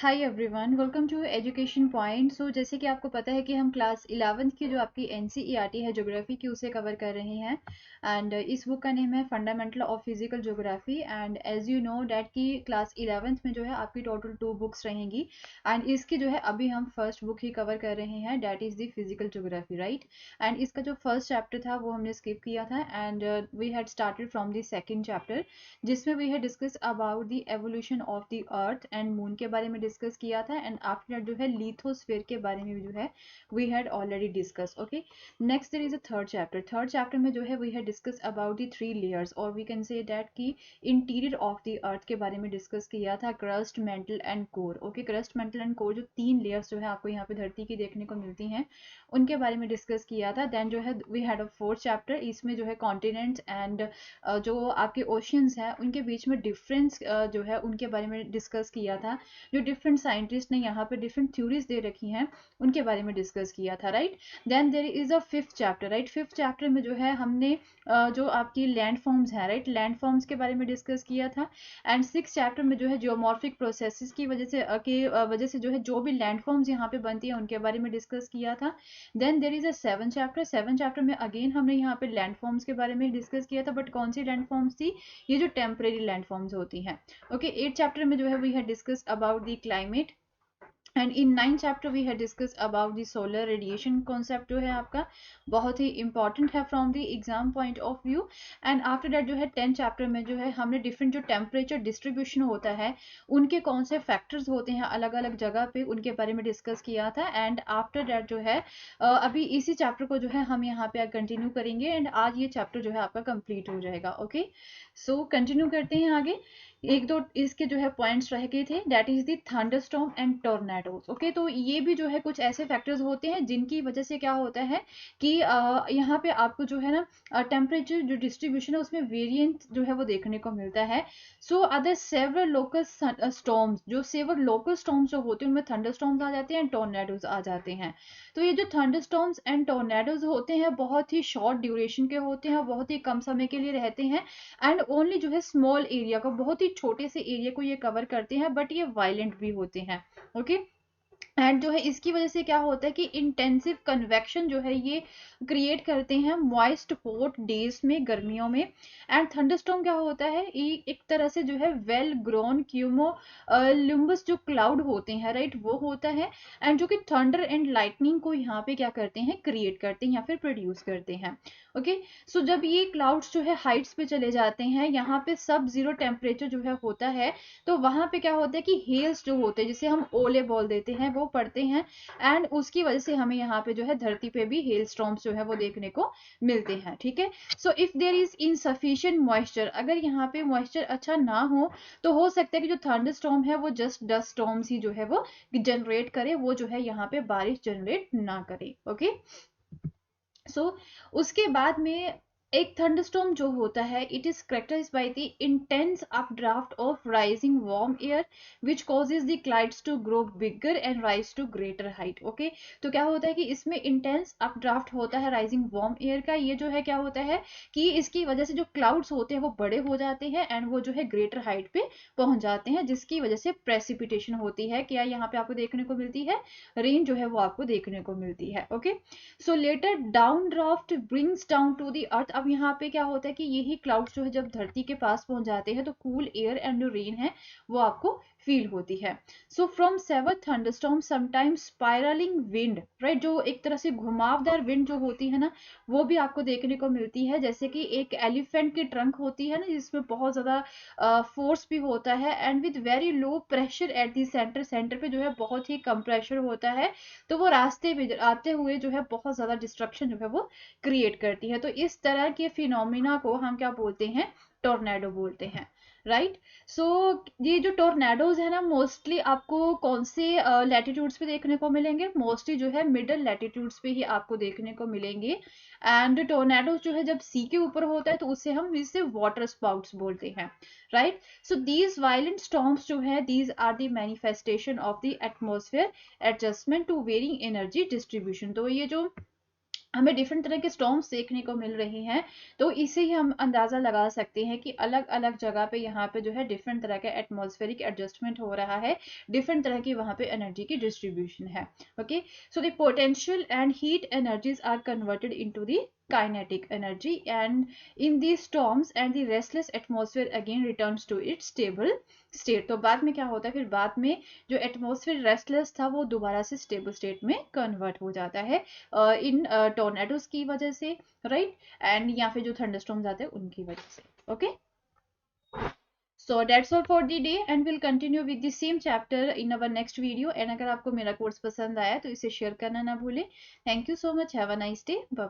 Hi everyone, welcome to education point. So जैसे कि आपको पता है कि हम क्लास 11th की जो आपकी एनसीईआरटी है ज्योग्राफी की, उसे कवर कर रहे हैं। एंड इस बुक का नेम है fundamental of physical geography. And as you know that की क्लास 11th में जो है आपकी टोटल 2 बुक्स रहेंगी। एंड इसकी जो है अभी हम फर्स्ट बुक ही कवर कर रहे हैं, that is the physical geography, right. And इसका जो फर्स्ट चैप्टर था वो हमने स्किप किया था and we had started from the second chapter, जिसमें we had discuss about the evolution of the earth and moon के बारे में डिस्कस किया था। एंड आफ्टर दैट जो है लिथोस्फीयर के बारे में भी जो है we had already discuss. Okay, next there is a third chapter में जो है we had discuss about the 3 layers, और वी कैन से दैट की इंटीरियर ऑफ द अर्थ के बारे में डिस्कस किया था, crust, mantle and core. Okay, crust, mantle and core जो 3 लेयर्स जो है आपको यहाँ पे धरती की देखने को मिलती हैं, उनके बारे में डिस्कस किया था। देन जो है we had a 4th chapter, इसमें जो है कॉन्टिनेंट्स एंड जो आपके ओशियंस हैं उनके बीच में डिफरेंस जो है उनके बारे में डिस्कस किया था। जो डिफरेंट साइंटिस्ट ने यहाँ पे डिफरेंट थ्योरीज दे रखी हैं उनके बारे में डिस्कस किया था, right. Then there is a 5th chapter, right. 5th chapter में जो है हमने जो आपकी लैंड फॉर्म्स हैं, राइट, लैंड फॉर्म्स के बारे में डिस्कस किया था। एंड 6th चैप्टर में जो है जियोमॉर्फिक प्रोसेसेस की वजह से जो है जो भी लैंड फॉर्म्स यहाँ पे बनती है उनके बारे में डिस्कस किया था। Then there is a 7th chapter. 7th chapter में अगेन हमने यहाँ पे लैंड फॉर्म्स के बारे में डिस्कस किया था, बट कौन सी लैंड फॉर्म्स थी? ये जो टेम्परेरी लैंड फॉर्म्स होती हैं। ओके, 8th चैप्टर में जो है we had discuss about the climate. And in 9th chapter we had discuss about the solar radiation concept, जो है आपका बहुत ही इंपॉर्टेंट है from the exam point of view. And after that जो है 10th चैप्टर में जो है हमने डिफरेंट जो टेम्परेचर डिस्ट्रीब्यूशन होता है उनके कौन से फैक्टर्स होते हैं अलग अलग जगह पे, उनके बारे में डिस्कस किया था। एंड आफ्टर दैट जो है अभी इसी चैप्टर को जो है हम यहाँ पे कंटिन्यू करेंगे एंड आज ये चैप्टर जो है आपका कंप्लीट हो जाएगा। ओके, सो कंटिन्यू करते हैं आगे। एक दो इसके जो है पॉइंट्स रह गए थे, that is the thunderstorm and tornadoes. Okay, तो ये भी जो है कुछ ऐसे फैक्टर्स होते हैं जिनकी वजह से क्या होता है कि यहाँ पे आपको जो है ना टेम्परेचर जो डिस्ट्रीब्यूशन है उसमें वेरिएंट जो है वो देखने को मिलता है। So other several local storms, जो सेवरल लोकल स्टॉर्म्स जो होते हैं उनमें थंडरस्टॉर्म्स आ जाते हैं, टॉर्नेडोज आ जाते हैं। तो ये जो थंडरस्टॉर्म्स एंड टॉर्नेडोज होते हैं बहुत ही शॉर्ट ड्यूरेशन के होते हैं, बहुत ही कम समय के लिए रहते हैं। एंड ओनली जो है स्मॉल एरिया को, बहुत ही छोटे से एरिया को ये कवर करते हैं, बट ये वायलेंट भी होते हैं। ओके, एंड जो है इसकी वजह से क्या होता है कि इंटेंसिव कन्वेक्शन जो है ये क्रिएट करते हैं मॉइस्ट हॉट डेज में, गर्मियों में। एंड थंडरस्टॉर्म क्या होता है, एक तरह से जो है वेल ग्रोन क्यूमो लिम्बस जो क्लाउड होते हैं, राइट, वो होता है। एंड जो कि थंडर एंड लाइटनिंग को यहाँ पे क्या करते हैं, क्रिएट करते हैं या फिर प्रोड्यूस करते हैं। ओके, सो जब ये क्लाउड्स जो है हाइट्स पे चले जाते हैं, यहाँ पे सब जीरो टेम्परेचर जो है होता है, तो वहां पे क्या होता है कि हेल्स जो होते हैं, जिसे हम ओले बोल देते हैं, वो पड़ते हैं। एंड उसकी वजह से हमें यहाँ पे जो है धरती पे भी हेल स्टॉर्म्स जो है वो देखने को मिलते हैं, ठीक है। So if there is insufficient moisture, अगर यहाँ पे मॉइस्चर अच्छा ना हो तो हो सकता है कि जो थंडर स्टॉर्म है वो जस्ट डस्ट स्टॉर्म्स ही जो है वो जनरेट करे, वो जो है यहाँ पे बारिश जनरेट ना करे। ओके, सो उसके बाद में एक थंडरस्टॉर्म जो होता है, it is characterised by the intense updraft of rising warm air which causes the clouds to grow bigger and rise to greater height. Okay, तो क्या होता है कि इसमें इंटेंस अपड्राफ्ट होता है राइजिंग वार्म एयर का, ये जो है क्या होता है कि इसकी वजह से जो क्लाउड्स होते हैं वो बड़े हो जाते हैं एंड वो जो है ग्रेटर हाइट पे पहुंच जाते हैं, जिसकी वजह से प्रेसिपिटेशन होती है। क्या यहाँ पे आपको देखने को मिलती है? रेन जो है वो आपको देखने को मिलती है। Okay, so later down draft brings down to the earth. अब यहाँ पे क्या होता है कि यही क्लाउड्स जो है जब धरती के पास पहुंच जाते हैं तो कूल एयर एंड जो रेन है वो आपको फील होती है। So from severe thunderstorm sometimes spiralling wind, right, जो एक तरह से घुमावदार विंड जो होती है ना वो भी आपको देखने को मिलती है। जैसे कि एक एलिफेंट की ट्रंक होती है ना जिसमें बहुत ज्यादा फोर्स भी होता है and with very low pressure at the centre, centre पे जो है बहुत ही कम प्रेशर होता है, तो वो रास्ते में आते हुए जो है बहुत ज्यादा डिस्ट्रक्शन जो है वो क्रिएट करती है। तो इस तरह के फिनोमिना को हम क्या बोलते हैं? टोर्नेडो बोलते हैं, राइट। सो ये जो टोर्नेडोज है ना मोस्टली आपको कौन से लैटिट्यूड्स पे देखने को मिलेंगे? मोस्टली जो है मिडल लैटिट्यूड्स पे ही आपको देखने को मिलेंगे। एंड टोर्नेडोज जो है जब सी के ऊपर होता है तो उससे हम इसे वाटर स्पाउट्स बोलते हैं, right. So these violent storms जो है these are the manifestation of the atmosphere adjustment to varying energy distribution. तो ये जो हमें डिफरेंट तरह के स्टॉर्म्स देखने को मिल रही हैं, तो इसे ही हम अंदाज़ा लगा सकते हैं कि अलग अलग जगह पे यहाँ पे जो है डिफरेंट तरह का एटमॉस्फेरिक एडजस्टमेंट हो रहा है, डिफरेंट तरह की वहाँ पे एनर्जी की डिस्ट्रीब्यूशन है. Okay, so the potential and heat energies are converted into the kinetic energy and in these storms and the restless atmosphere again returns to its stable state. तो बाद में क्या होता है, फिर बाद में जो एटमॉस्फेयर रेस्टलेस था वो दोबारा से स्टेबल स्टेट में कन्वर्ट हो जाता है इन टोर्नेडोज की वजह से, राइट, एंड या फिर जो थंडरस्टॉर्म्स आते हैं उनकी वजह से. Okay, so that's all for the day and we'll continue with the same chapter in our next video. and अगर आपको मेरा कोर्स पसंद आया तो इसे शेयर करना ना भूलें. Thank you so much. Have a nice day. Bye.